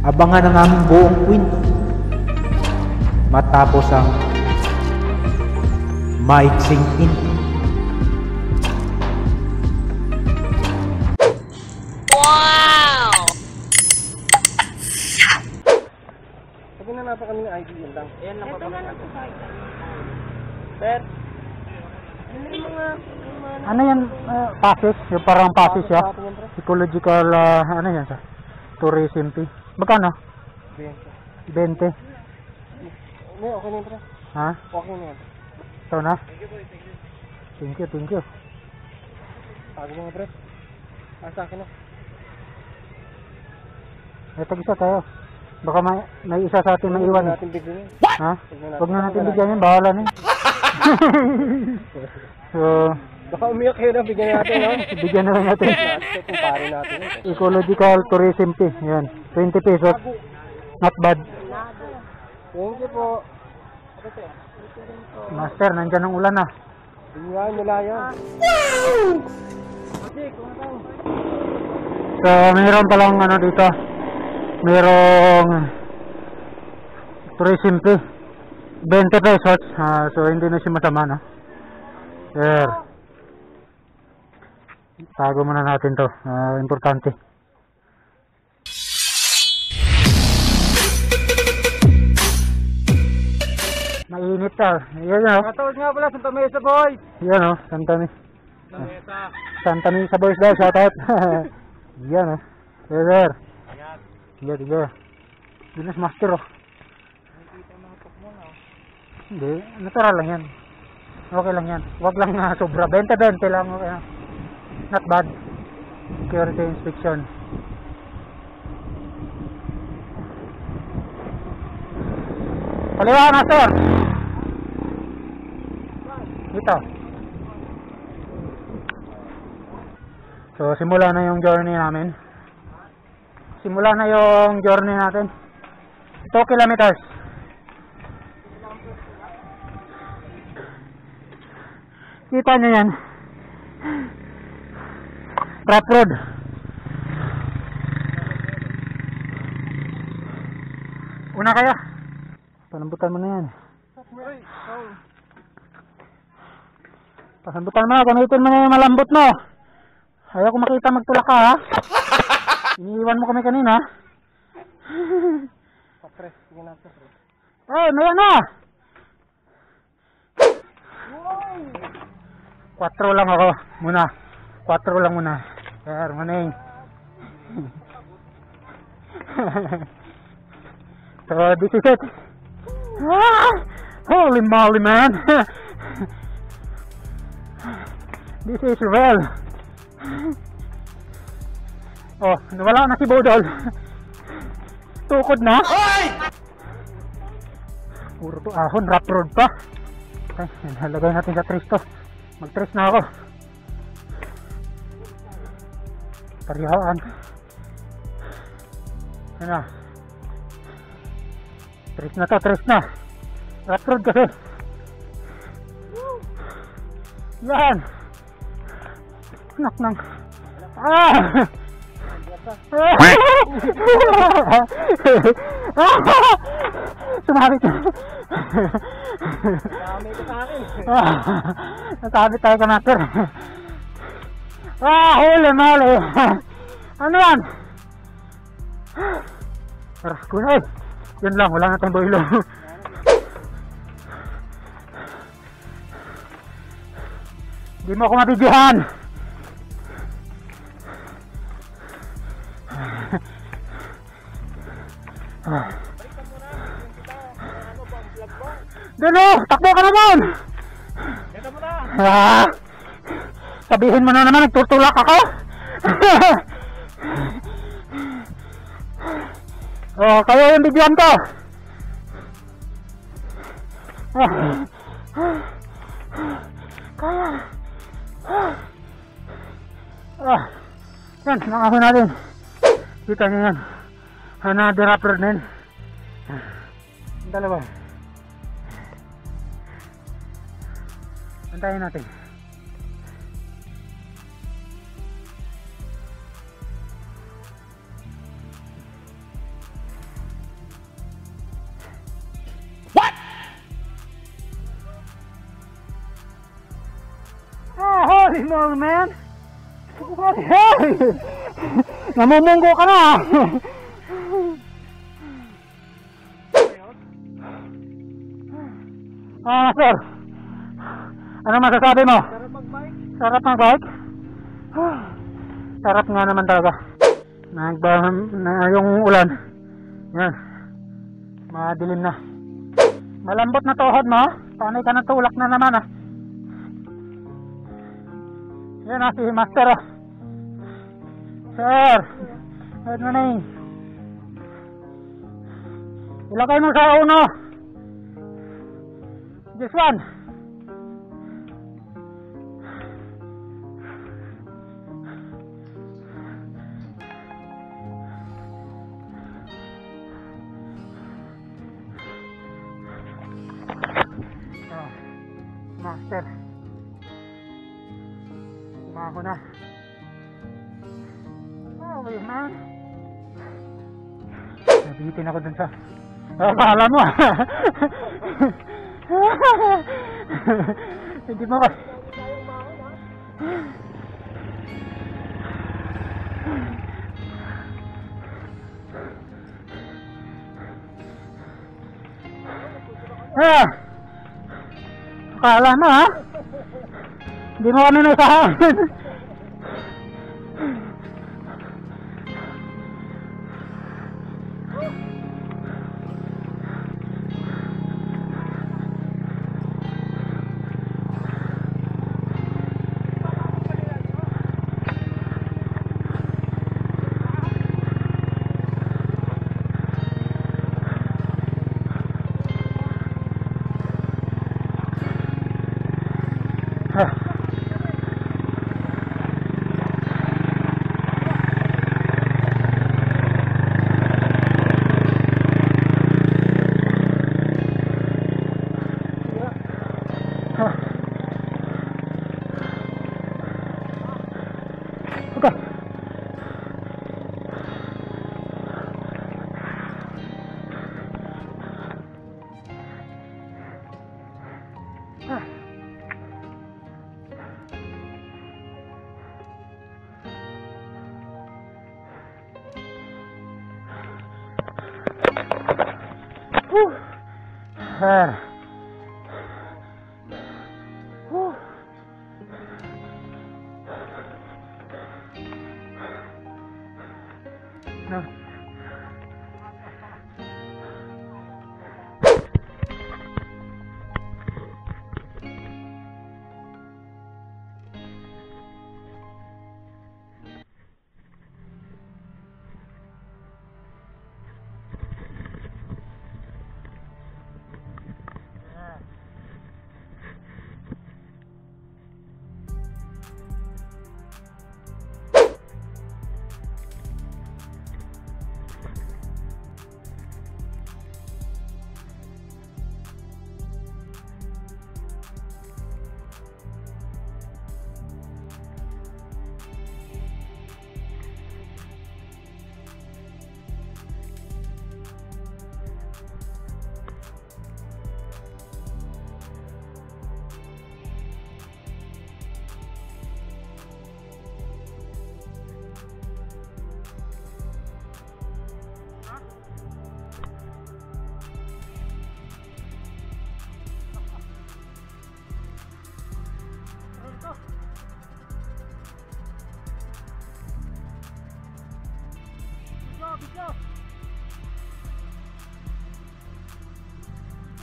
Abangan ang aming buong kwento matapos ang maiksing intro. Pag nanapa kami ng ID yun lang. Ayan lang pa. Sir, Ano yan? Passes? Yung parang passes siya? Ecological, ano yan siya? Tourism fee. Magkano? 20. Hindi, okay na yun, pre. Ha? Okay na yun. Ito na? Thank you. Sabi mo nga, pre. Sa akin na. Ito isa tayo. Baka may isa sa atin maiwan. Huwag na natin bigyan yun. Ha? Huwag na natin bigyan yan. Bahala na yun. So, baka umiyak kayo na, bigyan natin, no? bigyan na lang natin. Kung pare natin. Ecological tourism fee. Yan. 20 pesos. Not bad. Thank you po. Master, nandyan ang ulan na. Tingnan nila yan. So, mayroon palang ano dito. Mayroong tourism fee. 20 pesos. So, hindi na siya masama, no? Sir. Tago muna natin to. Importante. Mainit ka. Yan o. Katawag nga pala, Santa Mesa, boy. Yan o. Santa Mesa. Mesa. Santa Mesa boys daw. Shout out. Yan o. Yes, sir. Tiga. Guinness master o. Hindi. Natural lang yan. Okay lang yan. Huwag lang sobra. 20-20 lang. Okay. Not bad. Security inspection. Kaliwa, master. Dito. So, simula na yung journey namin. Simula na yung journey natin. 2 kilometers. Kita nyo yan. Rough road. Una kaya? Palambutan mo na yan. Palambutan mo na. Gamitin mo na yung malambot mo. Ayaw ko makita magtulak ka, ha? Iniiwan mo kami kanina. Papres, sige na ito. Eh, may ano? 4 lang ako muna. 4 lang muna. Sir, maning. So, this is it. Holy moly, man. This is real. Oh, nawala na si Bodol. Tukod na. Puro to ahon, rough road pa. Okay, nalagay natin sa trace to. Mag-trace na ako. Parihaan. Ano na. Trace na. Rough road kasi. Yan. Anak ng. Sumabit. Dami ko sa akin. Nasabit tayo ka, master. Huli mali. Ano yan? Aras ko na eh. Yan lang, wala na tayong boilo. Hindi mo ako mabigyan. Dalo, takbo ka naman. Ito mo na. Sabihin mo na naman, nagtutulak ako. Oh, kayo yung bigyan ko. Kaya. Yan, nakahon natin. Kita nyo yan. Another upper din. Dalawa. Antayin natin. Holy moly, man! What the hell? Namumunggo ka na! Sir. Ano masasabi mo? Sarap mag-bike. Sarap mag-bike? Sarap nga naman talaga. Yung ulan. Yan. Madilim na. Malambot na tuhod mo. Panay ka na tulak na naman Yan si Master Sir. Good morning. Ilagay mo sa uno. This one. Master. Kumaho na. Okay, man. Nabitin ako dun sa... Akala mo Hindi mo ka... Akala mo Hindi mo kami naisahan.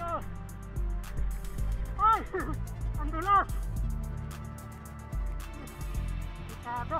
No. Ay! Ang dulas! Masyado!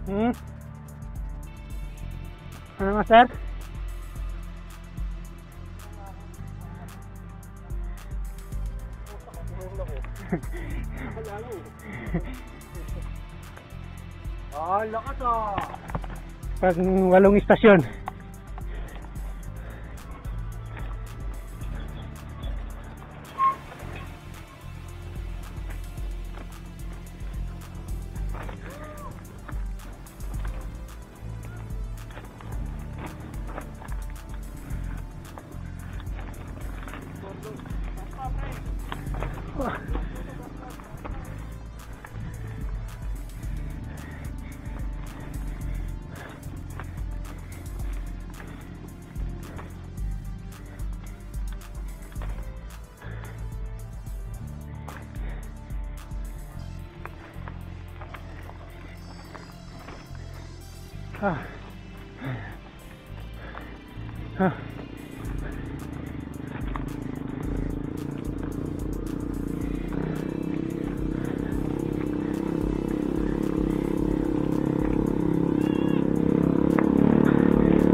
Ano master? Lakas ah! Pag 8 istasyon.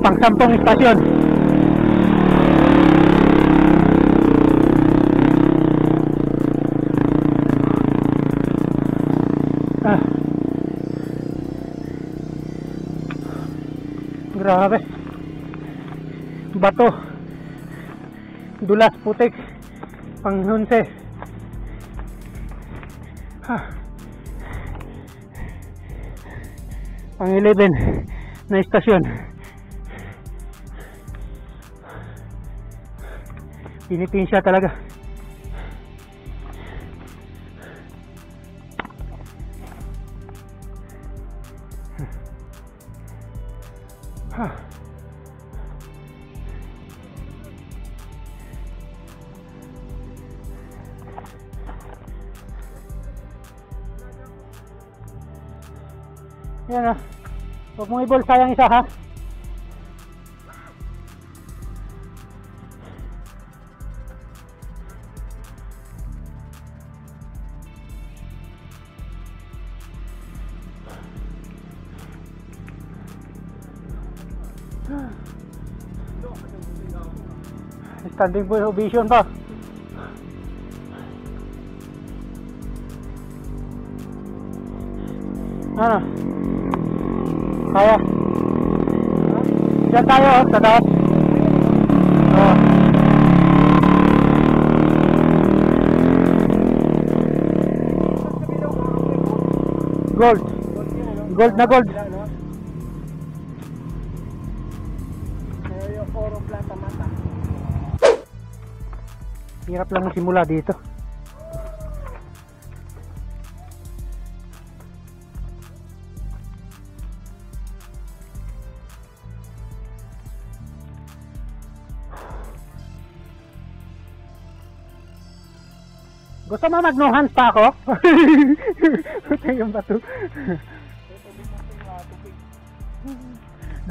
Pang 10 istasyon. Grabe. Bato. Dulas, putik. Pang 11. Pang 11 na istasyon. Pinitin siya talaga. Yan ah. Huwag mong i-ball, sayang isa ha. Standing ovation pa. Ano? Kaya. Diyan tayo, sa taas. Oh. Gold. Gold na gold. Oro plata mata. Hirap lang simula dito. Gusto mo mag no hands pa ako? Yung bato.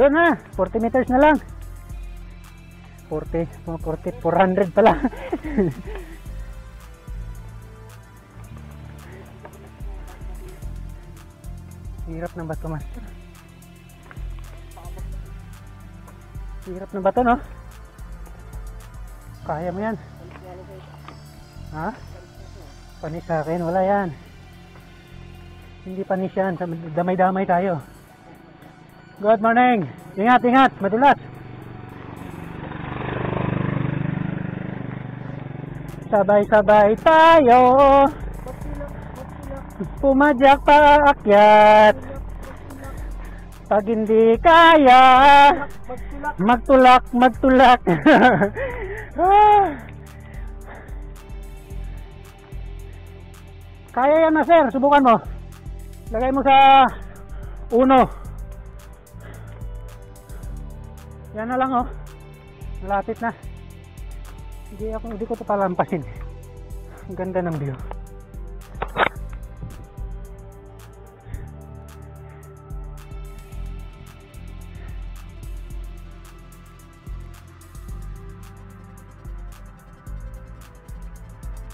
Doon ha, 40 meters na lang. 400 pala. Hirap ng bato, master. Hirap ng bato, no? Kaya mo yan. Ha? Panis sa akin, wala yan. Hindi panis yan, damay-damay tayo. Good morning. Ingat, ingat, madulas. Sabay-sabay tayo. Pumadyak paakyat. Pag hindi kaya, magtulak, magtulak. Kaya yan na, sir. Subukan mo. Lagay mo sa 1. Yan na lang, oh. Malapit na. Hindi ko ito palampasin. Ang ganda ng view.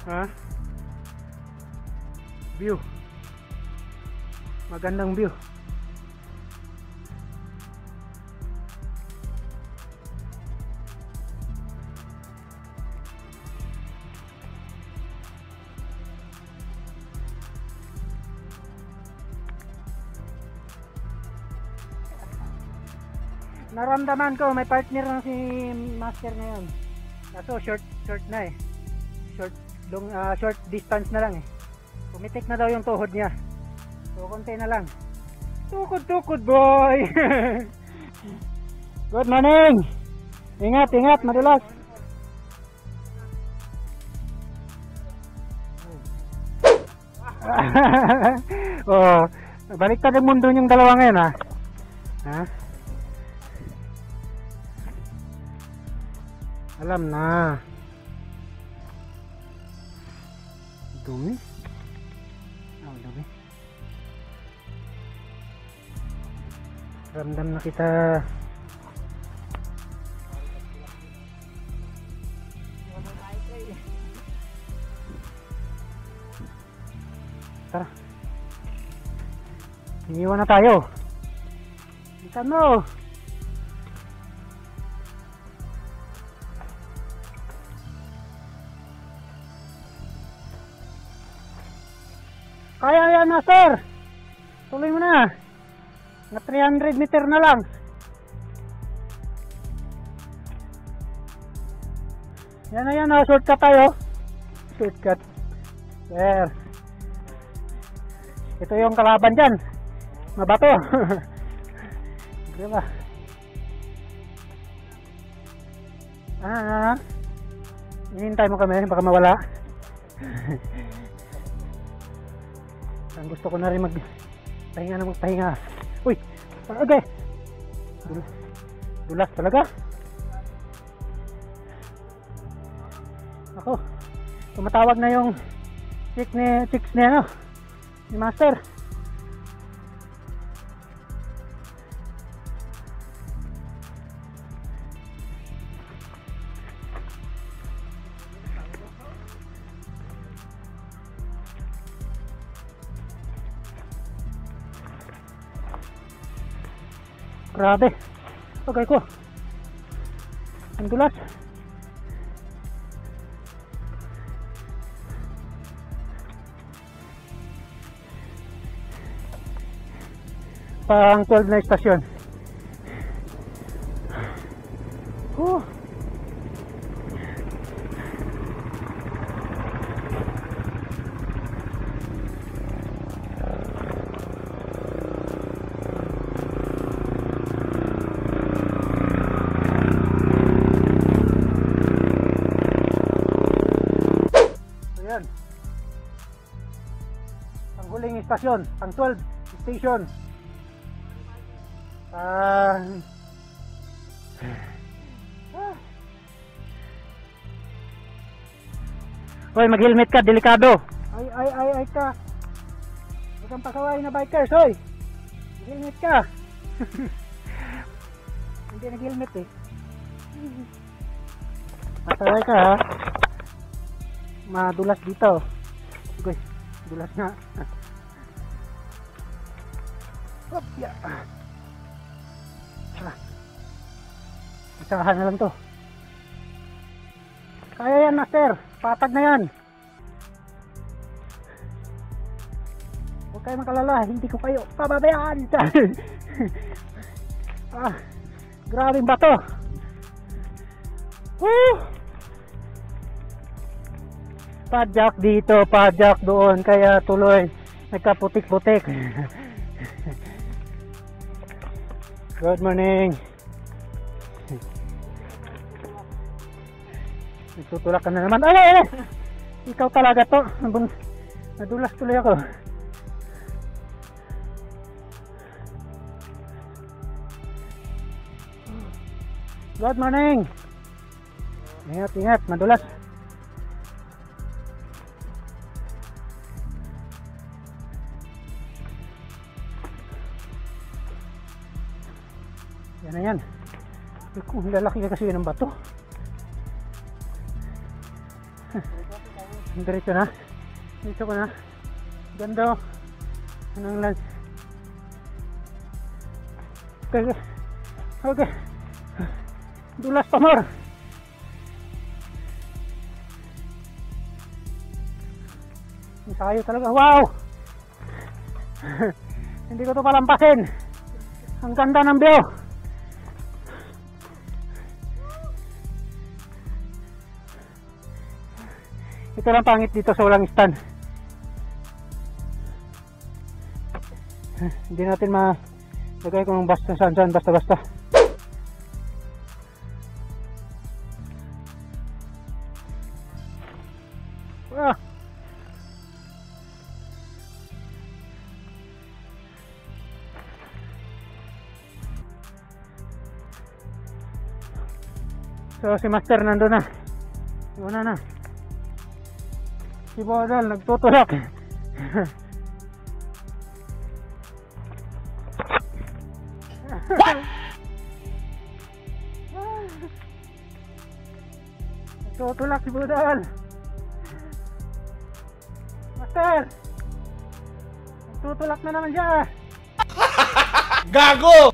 Ha? View. Magandang view. Naramdaman ko may partner na si Master ngayon. Kaso short na eh. Short distance na lang eh. Pumitik na daw yung tuhod niya. So konti na lang. Tukod boy. Good morning. Ingat, madulas. Oh, baliktad ang mundo yung dalawa ngayon ha. Ha? Alam na. Dumi. Dumi. Ramdam na kita. Tara. Iniwan na tayo. Ikan mo. Kaya yan, Master. Tuloy mo na. Na 300 meter na lang. Yan na yan, shortcut tayo. Shortcut. There. Ito yung kalaban dyan. Mabato. Diba? Hinihintay mo kami, baka mawala. Ang gusto ko na rin magpahinga. Uy! Okay! Dulas talaga. Ako, tumatawag na yung chicks ni ano, ni Master. Grabe. Okay ko. Ang dulas. Pang 12 na istasyon. Ayan. Ang huling istasyon, ang 12 station. Hoy, mag-helmet ka, delikado. Ay ka. Huwag kang pasaway na bikers, hoy. Mag-helmet ka. Hindi nag-helmet eh. Pasaway ka ha. Madulas dito. Uy, dulas nga. Hop, ya. Isahan na lang to. Kaya yan, Master. Patag na yan. Huwag kayo makalala. Hindi ko kayo pababayaan. Grabing bato. Woo! Padjak dito, padjak doon. Kaya tuloy nagkaputik-putik. Good morning. Tutulak ka na naman. Ay! Ikaw talaga to. Nadulas tuloy ako. Good morning. Ingat, madulas. Yan na yan. Kung lalaki ka kasi ng bato. Diretso na. Diretso ko na. Ganda. Anong lens? Okay. Dulas pa more. Tayo talaga. Wow! Hindi ko to palampasin. Ang ganda ng view. Ito lang pangit dito sa walang stand. Hindi natin malagay kung basta saan basta-basta. Ah. So si Master nandun na. Iwana na. Si Bodal nagtutulak. Nagtutulak si Bodal. Master! Nagtutulak na naman siya. Gago!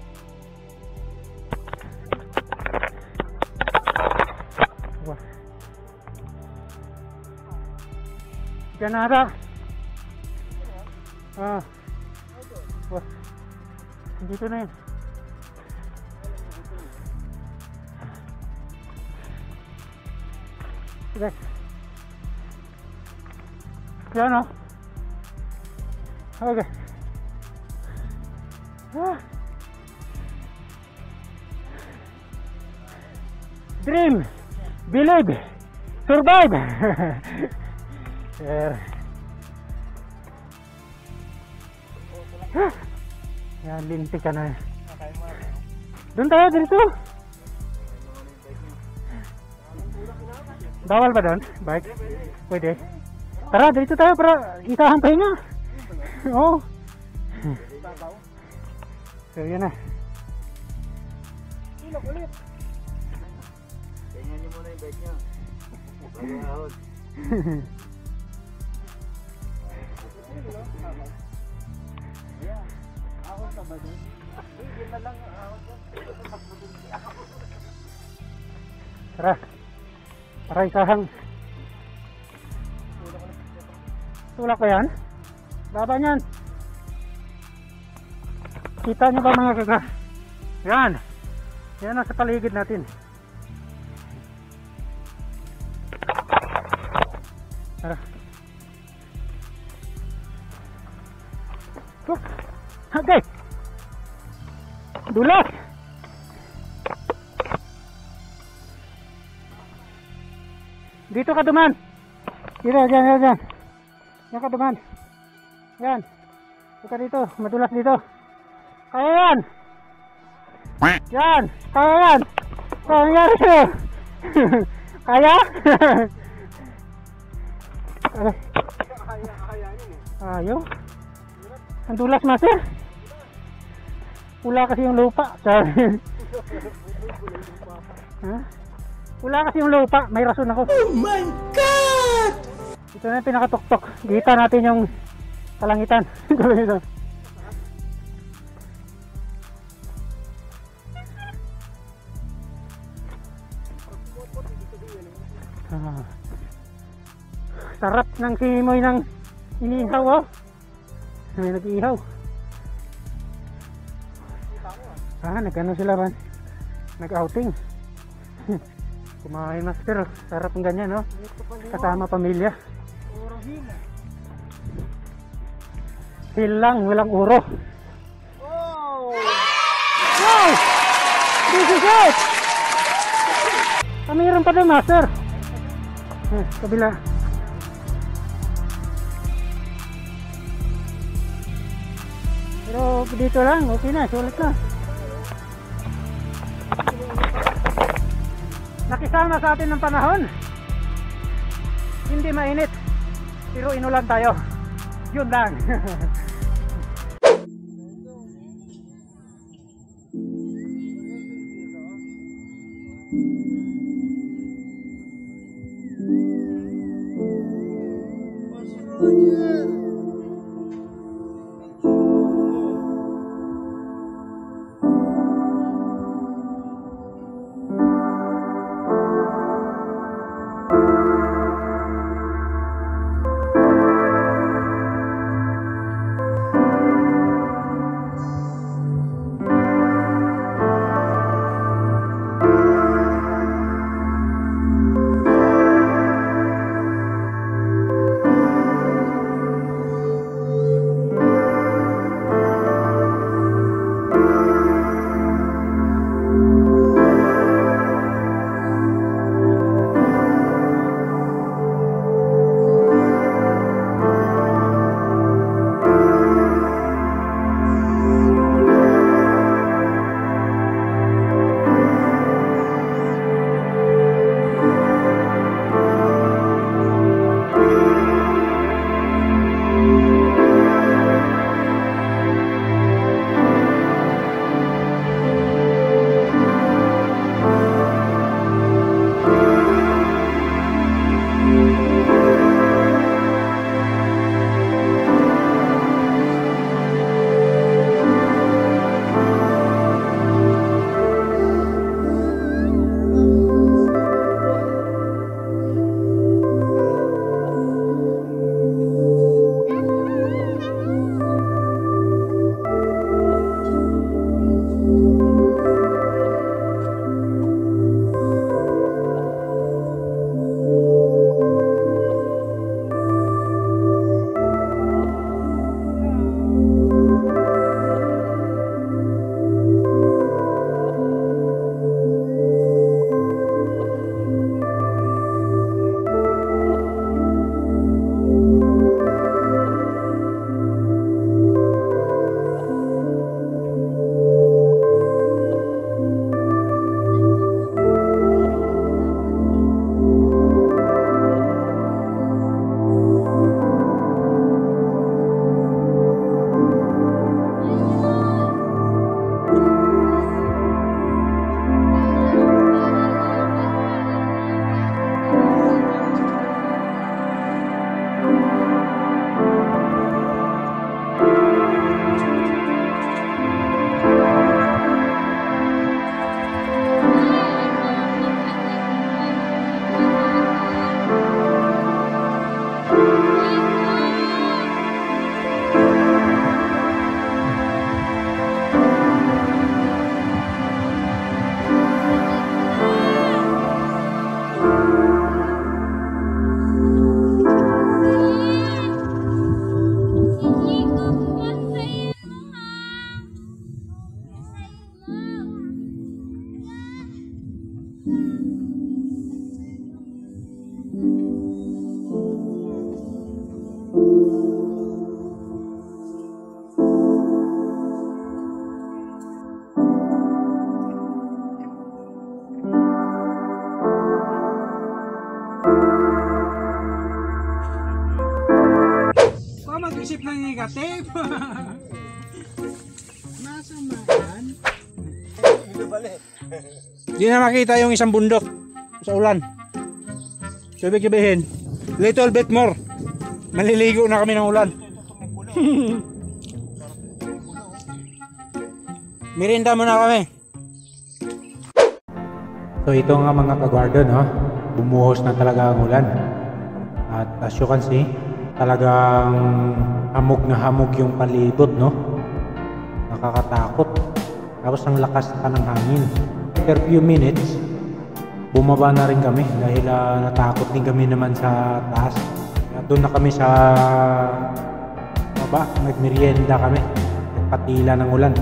Diyan na ata. Ah. Wah. Dito na yun. Sige. Yan o. Okay. Ah. Dream. Believe. Survive. Sir. Yan, lintik ka na. Doon tayo, dito. Bawal ba doon? Bike? Pwede. Tara, dito tayo para isahan tayo nga. Oo. So, yun na. Ilok ulit. Tingnan nyo muna yung bike nyo. Bagay ahod. Tara. Tara, isahang. Tulak ba yan? Laban yan. Kita nyo ba mga kaga? Yan. Yan nasa paligid natin. Tara. Okay. Dulas. Dito ka duman. Dito, dyan. Yan ka duman. Yan. Dito dito, madulas dito. Kaya yan. Yan, kaya yan. Kaya yan. Kaya? Ayaw. Ang dulas, master. Pula kasi yung lupa. Ha? Pula kasi yung lupa. May rason ako. Oh my God! Ito na yung pinakatuktok. Kita natin yung kalangitan. Kalangitan. Sarap ng simoy ng inihaw, oh. May nag-ihaw. Nag-ano sila ba? Nag-outing. Kumain, master. Sarap ng ganyan, no? Kasama pamilya. Hilang, walang uro. Wow! This is it! Mayroon pa doon, master. Kabila. Pero dito lang, okay na, sulit na. Nakisama sa atin ng panahon. Hindi mainit, pero inulan tayo. Yun lang. Isip na negative. Masamahan. Di na makita yung isang bundok sa ulan. So ibig sabihin, little bit more. Maliligo na kami ng ulan. Merienda muna kami. So ito nga mga kagwardo, no? Bumuhos na talaga ang ulan. At as you can see, talagang hamog na hamog yung palibot, no? Nakakatakot. Tapos ang lakas pa ng hangin. After few minutes, bumaba na rin kami dahil natakot din kami naman sa taas. Doon na kami sa baba, nagmerienda kami. Nagpatila ng ulan.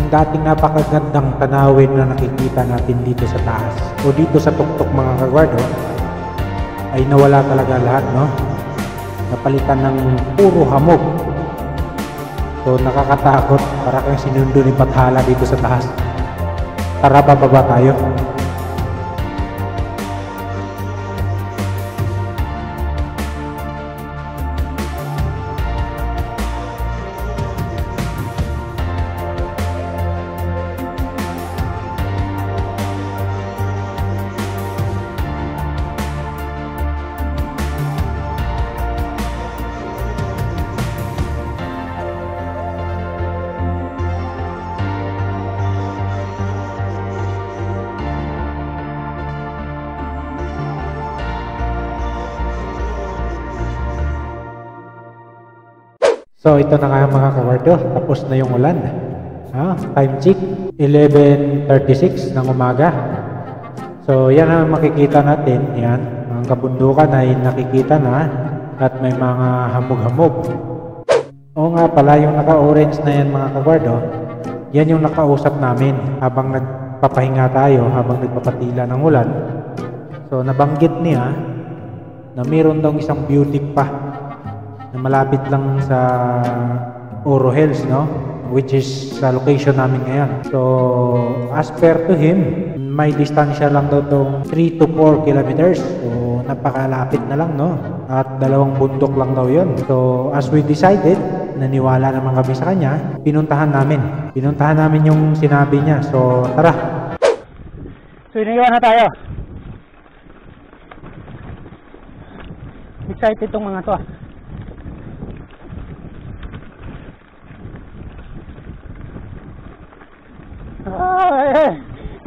Dating napakagandang tanawin na nakikita natin dito sa taas o dito sa tuktok mga kagwardo ay nawala talaga lahat, no? Napalitan ng puro hamog. So nakakatakot, para kang sinundo ni Bathala dito sa taas. Tara, bababa tayo. So ito na nga mga kagwardo, tapos na yung ulan. Time check, 11:36 ng umaga. So yan ang makikita natin, yan. Ang kabundukan ay nakikita na at may mga hamog-hamog. Oo nga pala, yung naka-orange na yan mga kagwardo, yan yung nakausap namin habang nagpapahinga tayo, habang nagpapatila ng ulan. So nabanggit niya na mayroon daw isang beauty pa na malapit lang sa Oro Hills, no? Which is sa location namin ngayon. So, as per to him, may distansya lang daw itong 3 to 4 kilometers. So, napakalapit na lang, no? At 2 bundok lang daw yun. So, as we decided, naniwala naman kami sa kanya, pinuntahan namin. Pinuntahan namin yung sinabi niya. So, tara! So, iniwan na tayo. Excited itong mga to,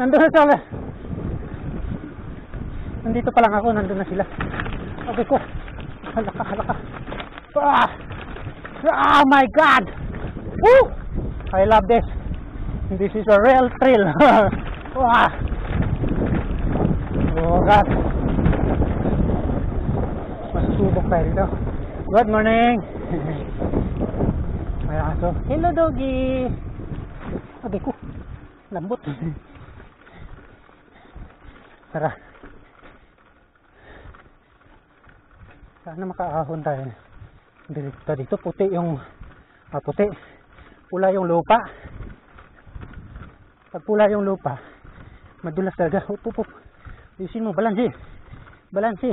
nandun na sila. Nandito pa lang ako, nandun na sila. Okay ko. Halaka, halaka. Oh my God! Woo! I love this. This is a real thrill. Oh God. Masusubok tayo dito. Good morning. May aso. Hello doggy. Okay ko. Lambot. Tara. Sana makaahon tayo. Dito puti yung puti. Pula yung lupa. Pag pula yung lupa, madulas talaga. Up. Isin mo, balansi. Balansi.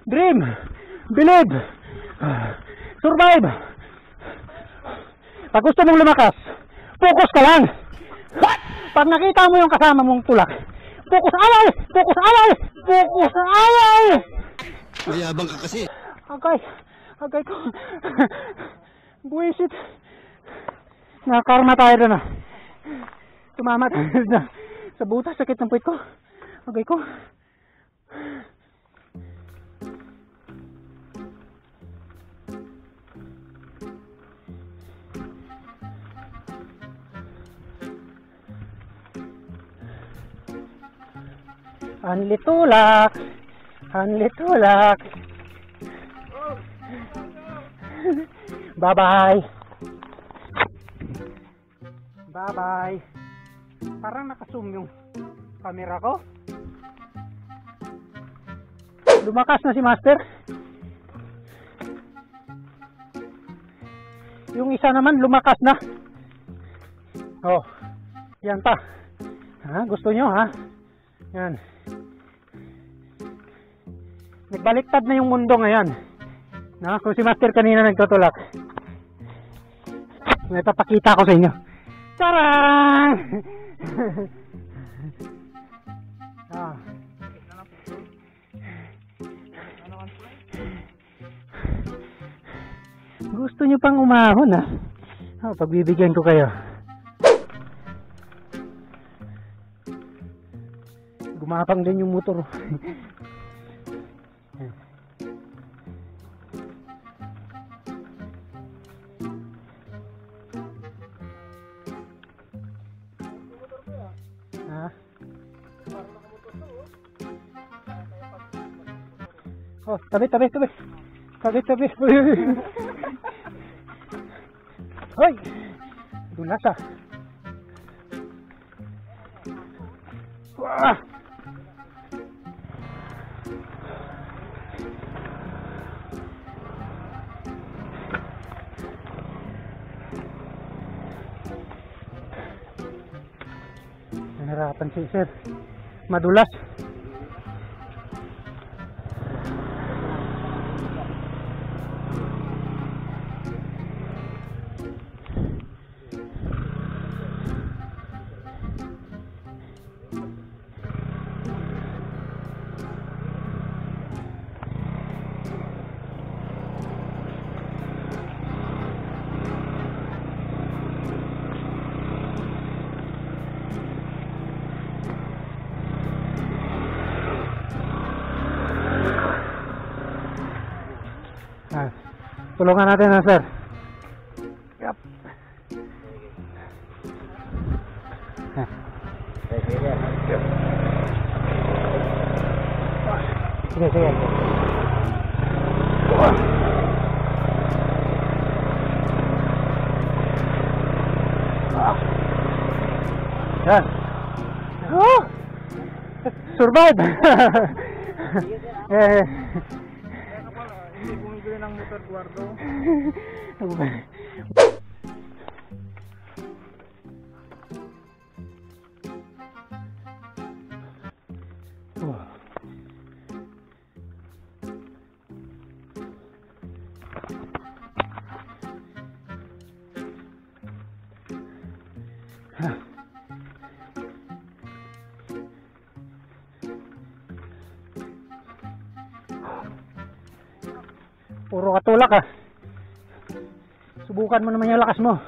Dream, believe, survive. Pag gusto mong lumakas, focus ka lang. Pag nakita mo yung kasama mong tulak, focus alay, focus alay, focus alay. Mayabang ka kasi. Agay ko. Buwisit. Nakakarma tayo doon ah. Tumama tayo na. Sa butas, sakit ng puwit ko. Agay ko. Hanli tulak. Bye-bye. Bye-bye. Parang naka-zoom yung camera ko. Lumakas na si Master. Yung isa naman lumakas na. Oh, yan pa. Ha, gusto nyo ha? Yan. Nagbaliktad na yung mundo ngayon. Na, kung si Master kanina nagtutulak. May papakita ko sa inyo. Tarang! Ah. Gusto nyo pang umahon ha? Oh, pagbibigyan ko kayo. Gumapang din yung motor. Ha? Oh, tabi. Tabi. Hoy! Dulas ah. Wah! Nahirapan si sir. Madulas. Ah, tulungan natin na sir. Yep. Sige. Yan. Oh! Survive! Hindi bumibili ng motor guardo. Puro katulak ah. Subukan mo naman yung lakas mo.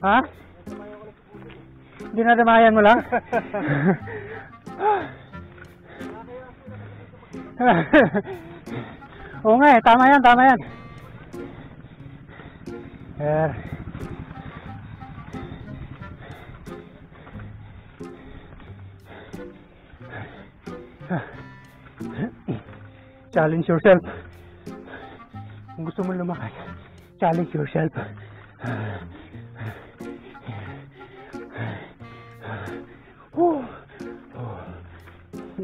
Ha? Dinadamayan mo lang? Oo nga eh, tama yan. Challenge yourself. Kung gusto mo lumakas, challenge yourself.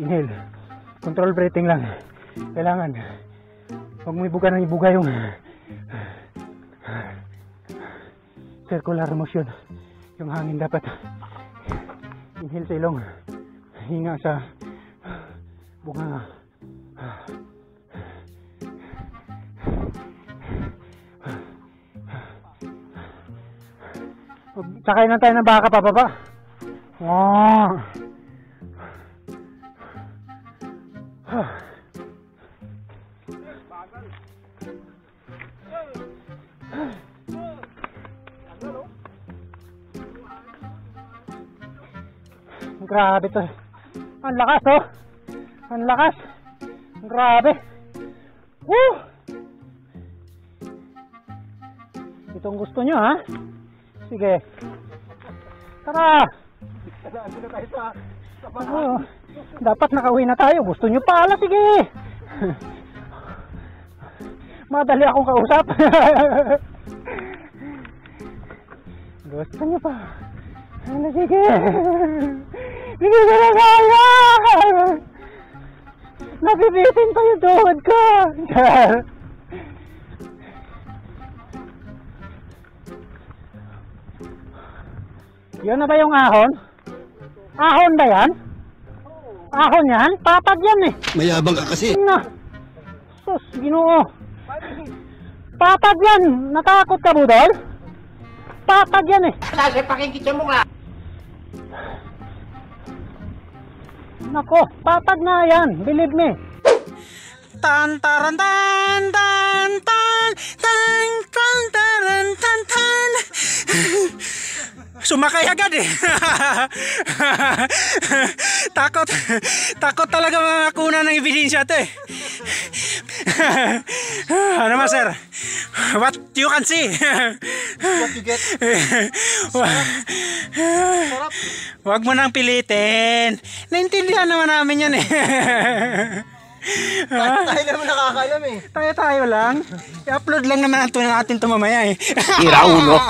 Inhale. Control breathing lang. Kailangan huwag mo ibuga ng ibuga yung circular motion. Yung hangin dapat inhale sa ilong, hinga sa bunga. Sakay na tayo ng baka pababa. Wow. Grabe to. Ang lakas oh. Ang lakas. Grabe. Woo! Itong gusto nyo, ha? Sige. Tara! Nandito na tayo sa Oh, dapat nakauwi na tayo. Gusto nyo pala, sige. Madali akong kausap. Gusto nyo pa. Ano, sige. Hindi ko na kaya. Nabibitin pa yung tuhod ko. Yun na ba yung ahon? Ahon ba yan? Ahon yan? Patag yan eh. Mayabang ka kasi. Na. Sus, Ginoo. Patag yan. Natakot ka, Budol? Patag yan eh. Kasi pakikita mo nga. Nako, patag na yan. Believe me. Tan taran tan tan tan tan tan taran tan tan. Sumakay agad eh. Takot talaga mga kuna ng ebidensya to eh. Ano ma sir? What you can see? What you get? Sarap. Wag mo nang pilitin. Naintindihan naman namin yan eh. Tayo naman nakakaalam eh. Tayo lang. I-upload lang naman ang natin ito mamaya eh. Tira ulo.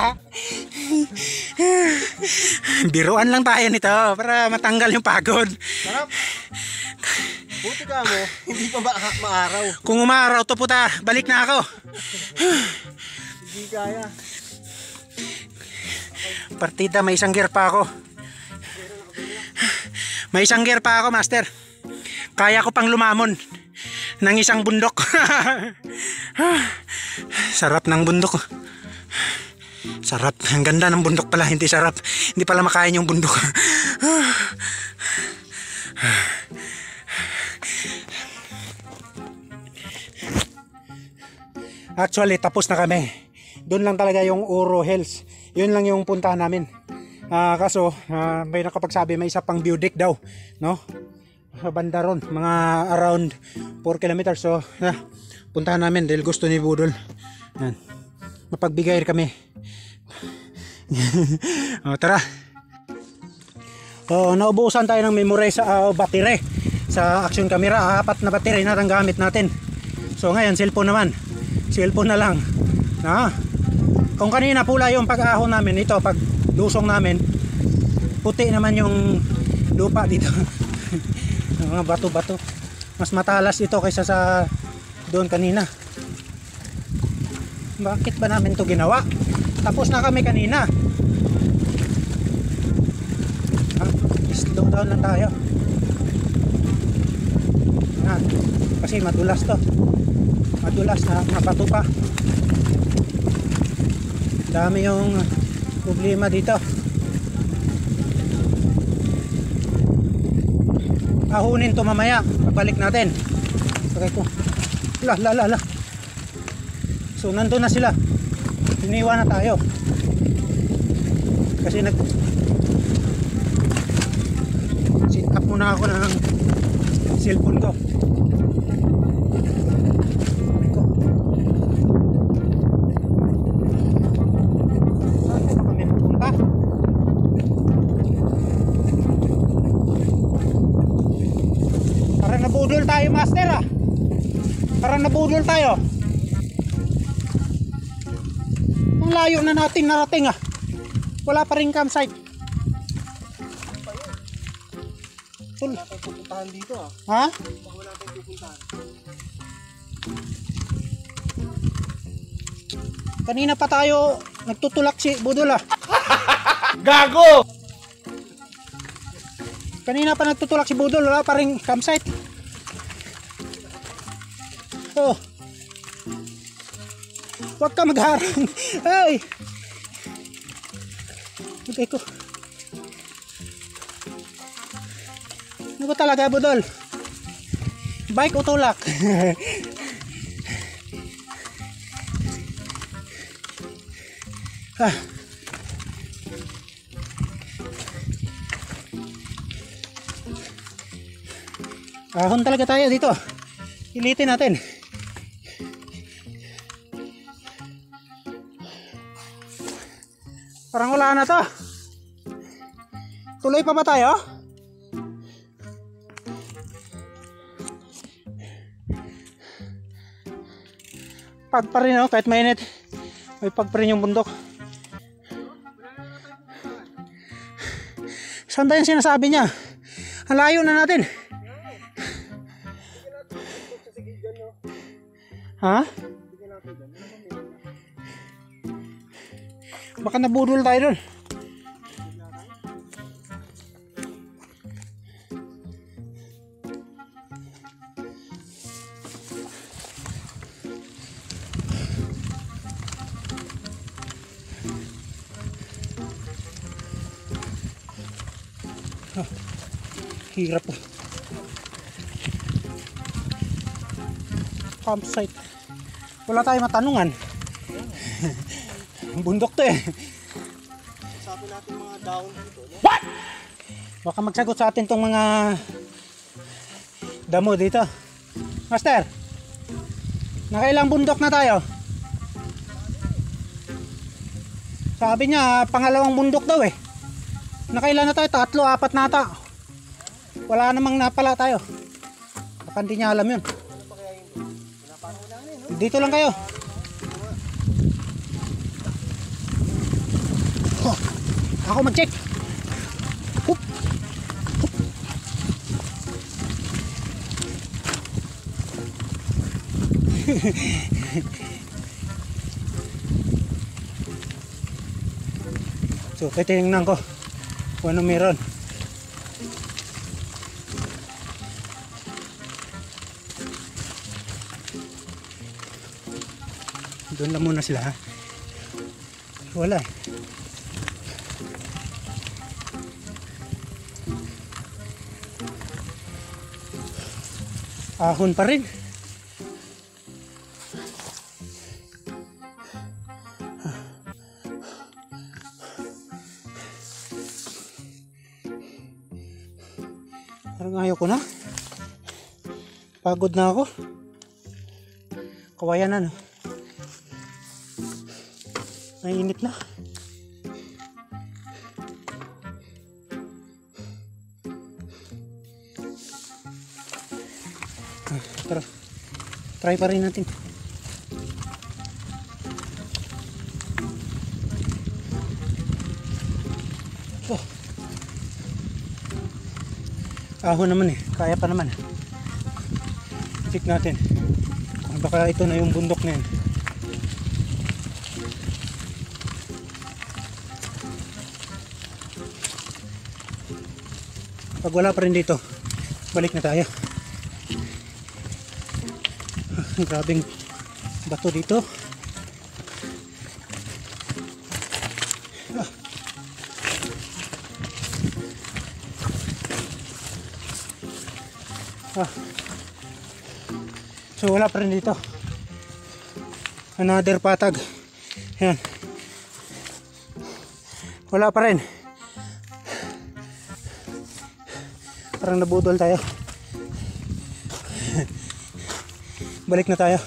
Biruan lang tayo nito para matanggal yung pagod. Sarap. Buti ka mo, hindi pa ba maaraw? Kung umaraw to puta, balik na ako. Hindi kaya. Partida, may isang gear pa ako. May isang gear pa ako, master. Kaya ko pang lumamon ng isang bundok. Sarap ng bundok. Sarap. Ang ganda ng bundok pala. Hindi sarap. Hindi pala makain yung bundok. Actually, tapos na kami. Doon lang talaga yung Oro Hills. Yun lang yung puntahan namin. Kaso, may nakapagsabi may isa pang view deck daw. No? Sa banda ron, mga around 4 kilometers. So, puntahan namin dahil gusto ni Budol. Yan. Mapagbigay kami. Tara. Naubusan tayo ng memory sa battery sa action camera. 4 na battery na ang gamit natin. So ngayon cellphone naman. Cellphone na lang. Kung kanina pula yung pag-ahon namin, ito pag lusong namin puti naman yung lupa dito. Mga bato-bato. Mas matalas ito kaysa sa doon kanina. Bakit ba namin to ginawa? Tapos na kami kanina. Slow down lang tayo. Kasi madulas to. Madulas na bato pa. Dami yung problema dito. Ahunin to mamaya. Pagbalik natin. Okay ko. La. So nandun na sila. Iniwan na tayo. Kasi sit up muna ako ng cellphone ko. Saan ko kami pupunta? Para nabudol tayo, master ah. Para nabudol tayo. Ang layo na natin narating ah. Wala pa rin campsite. Wala tayong pupuntahan dito ah. Ha? Wala tayong pupuntahan. Kanina pa tayo nagtutulak si Budol ah. Gago! Kanina pa nagtutulak si Budol, wala pa rin campsite. Oh. Huwag ka magharang. Ay! Okay ko. Ano ba talaga, Budol? Bike o tulak? Ahon talaga tayo dito. Ilitin natin. Parang wala na to. Tuloy pa ba tayo? Pag pa rin, oh, kahit mainit. May pag pa rin yung bundok. Saan ba yung sinasabi niya? Ang layo na natin. Ha? Baka nabudol tayo dun. Oh, hirap po. Campsite. Wala tayong matanungan. Bundok to eh. Sabi natin mga down dito. No? What? Baka magsagot sa atin tong mga damo dito. Master, nakailang bundok na tayo? Sabi niya, pangalawang bundok daw eh. Nakailan na tayo? 3, 4 na ata. Wala namang napala tayo. Baka hindi niya alam yun. Dito lang kayo. Oh, ako mag-check. Hup. Hup. So, titingnan ko kung ano meron. Doon lang muna sila, ha? Wala eh. Ahon pa rin. Parang ayaw ko na. Pagod na ako. Kawayan na, no? Mainit na. Tara. Try pa rin natin. Oh. Ahon naman eh. Kaya pa naman. Check natin. Baka ito na yung bundok na yan. Pag wala pa rin dito, balik na tayo. Grabing bato dito. So wala pa rin dito. Another patag. Yan. Wala pa rin. Parang nabudol tayo. Balik na tayo.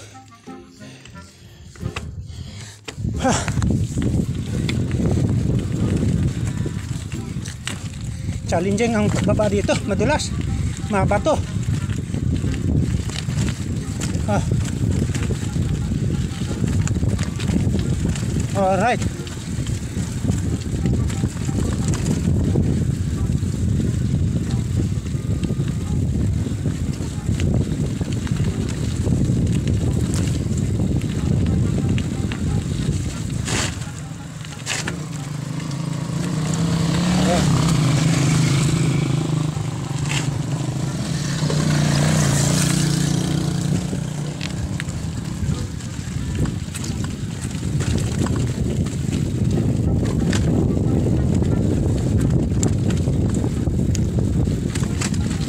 Challenging ang pagbaba dito. Madulas. Mabato. Alright.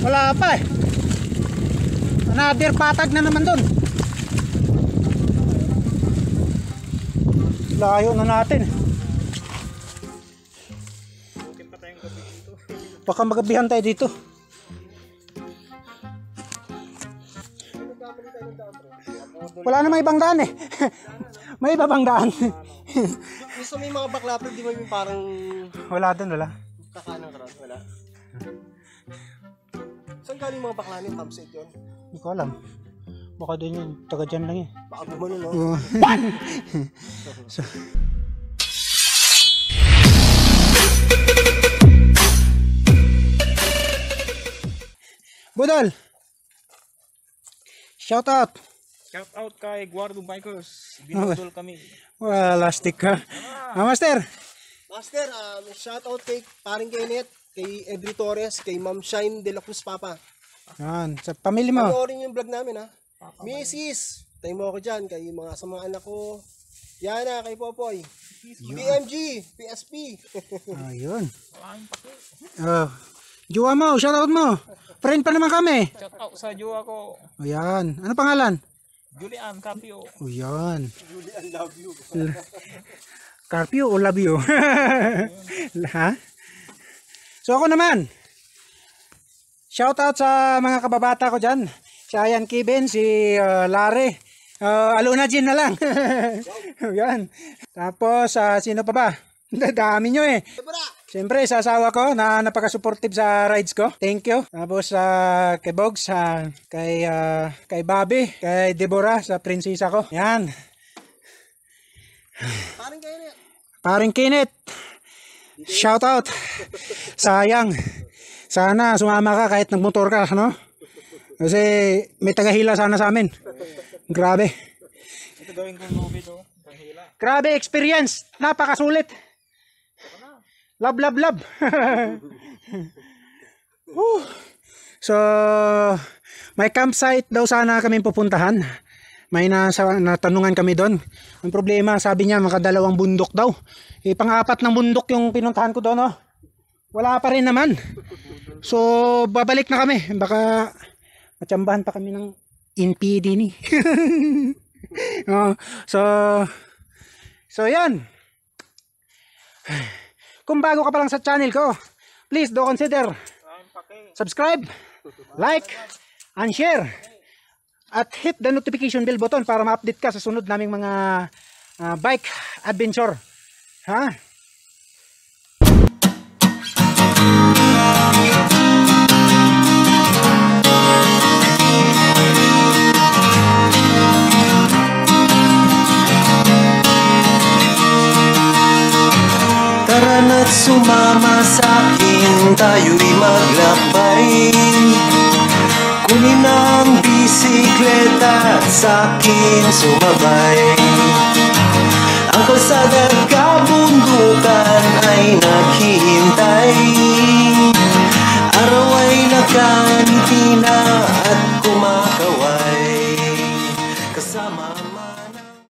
Wala pa eh. Another patag na naman dun. Layo na natin. Baka magabihan tayo dito. Wala namang ibang daan eh. May iba bang daan? Gusto may mga bakla pero di ba yung parang Wala doon, wala. kakanan ka ron? Wala. Saan galing mga bakla niyo? Campsite yun? Hindi ko alam. Baka doon yun. Taga dyan lang eh. Baka gumano, no? So, Budol! Shout out! Shout out kay Guardo Bikers. Binudol kami. Wala, stick ka. Master! Master, shout out kay Paring Kenneth, kay Edri Torres, kay Ma'am Shine de la Cruz Papa. Yan, sa pamilya mo. Panoorin yung vlog namin ha. Mrs. Tayo mo ako dyan, kay sa mga anak ko. Yana, kay Popoy. BMG, PSP. Ayun. Jowa mo, shout out mo. Friend pa naman kami. Shout out sa jowa ko. Ayan. Ano pangalan? Julian Capio. Ayan. Julian, love you. Carpio o love you? Ha? So ako naman. Shout out sa mga kababata ko dyan. Si Ayan Kiben, si Lare. Aluna Jean na lang. Yan. Tapos sino pa ba? Dami nyo eh. Siyempre sa asawa ko na napaka-supportive sa rides ko. Thank you. Tapos kay Bogs, kay Bobby, kay Deborah sa prinsesa ko. Yan. Paring Kenneth. Shout out. Sayang. Sana sumama ka kahit nagmotor ka, no? Kasi may tagahila sana sa amin. Grabe. Ito gawin kong movie to. Pahila. Grabe experience. Napakasulit. Love, love, love. So, may campsite daw sana kami pupuntahan. May natanungan kami doon. Ang problema, sabi niya, makadalawang bundok daw. Pang-apat ng bundok yung pinuntahan ko doon, no? Wala pa rin naman. So, babalik na kami. Baka matsambahan pa kami ng NPD ni. So, yan. Kung bago ka pa lang sa channel ko, please do consider subscribe, like, and share. At hit the notification bell button para ma-update ka sa sunod naming mga bike adventure. Ha? Tara na't sumama sa'kin, tayo'y maglakbay. Kunin ang bisikleta at sa'kin sumabay. Ang kalsada at kabundukan ay naghihintay. Araw ay nakangiti na at